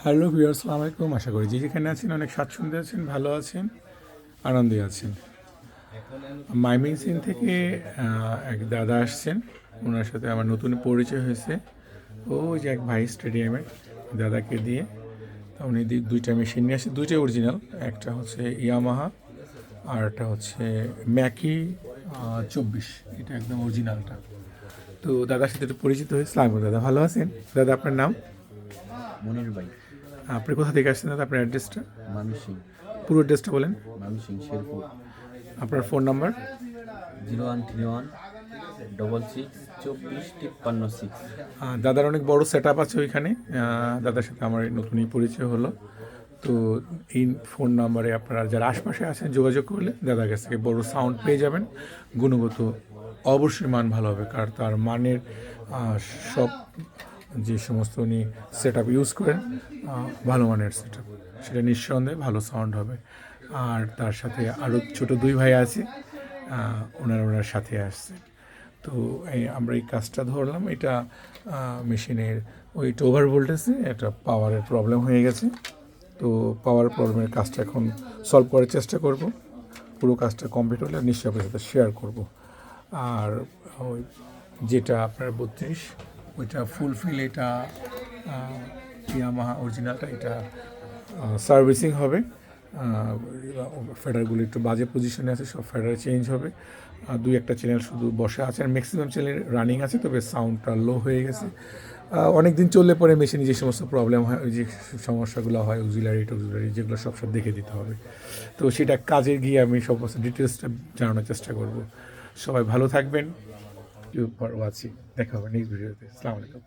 Hello viewers, আসসালামু আলাইকুম। আশা করি যে যেখানে আছেন অনেক স্বাচ্ছন্দ্যে আছেন, ভালো আছেন, আনন্দে আছেন। ময়মনসিংহ থেকে এক দাদা আসছেন, ওনার সাথে আমার নতুন পরিচয় হয়েছে। ওই যে এক ভাই স্টেডিয়ামে দাদাকে দিয়ে, তা উনি দুইটা মেশিন নিয়ে আসে, দুইটাই অরিজিনাল। একটা হচ্ছে ইয়ামাহা আর একটা হচ্ছে ম্যাকি 24, এটা একদম অরিজিনালটা। তো দাদার সাথে একটু পরিচিত হয়ে সালাম দাদা, ভালো আছেন? দাদা আপনার নাম? মনির ভাই। আপনি কোথা থেকে আসছেন দাদা? আপনার অ্যাড্রেসটা, মানসিং। পুরো অ্যাড্রেসটা বলেন। মানসিং শেরপুর। আপনার ফোন নাম্বার? 0131 66 24 53 6। দাদার অনেক বড় সেট আপ আছে ওইখানে। দাদার সাথে আমার নতুনই পরিচয় হলো। তো এই ফোন নাম্বারে আপনারা যারা আশপাশে আছেন যোগাযোগ করলে দাদার কাছ থেকে বড় সাউন্ড পেয়ে যাবেন। গুণগত অবশ্যই মান ভালো হবে, কারণ তার মানের সব যে সমস্ত উনি সেট আপ ইউজ করেন, ভালো মানের সেট আপ, সেটা নিঃসন্দেহে ভালো সাউন্ড হবে। আর তার সাথে আরও ছোট দুই ভাই আছে, ওনার সাথে আসছে। তো আমরা এই কাজটা ধরলাম। এটা মেশিনের ওইটা ওভার ভোল্টেজে একটা পাওয়ারের প্রবলেম হয়ে গেছে। তো পাওয়ার প্রবলেমের কাজটা এখন সলভ করার চেষ্টা করব। পুরো কাজটা কমপ্লিট হলে নিশ্চয়ই আপনার সাথে শেয়ার করব। আর ওই যেটা আপনার 32, ওইটা ফুলফিল, এটা ইয়ামাহা অরিজিনালটা, এটা সার্ভিসিং হবে। ফেডারগুলো একটু বাজে পজিশনে আছে, সব ফেডার চেঞ্জ হবে। দুই একটা চ্যানেল শুধু বসে আছে, আর ম্যাক্সিমাম চ্যানেল রানিং আছে, তবে সাউন্ডটা লো হয়ে গেছে। অনেক দিন চললে পরে মেশিনে যে সমস্ত প্রবলেম হয়, ওই যে সমস্যাগুলো হয়, অক্সিলারি যেগুলো সব দেখে দিতে হবে। তো সেটা কাজে গিয়ে আমি সমস্ত ডিটেলসটা জানানোর চেষ্টা করব। সবাই ভালো থাকবেন। You for watching. দেখা হবে নেক্সট ভিডিওতে। আসসালামু আলাইকুম।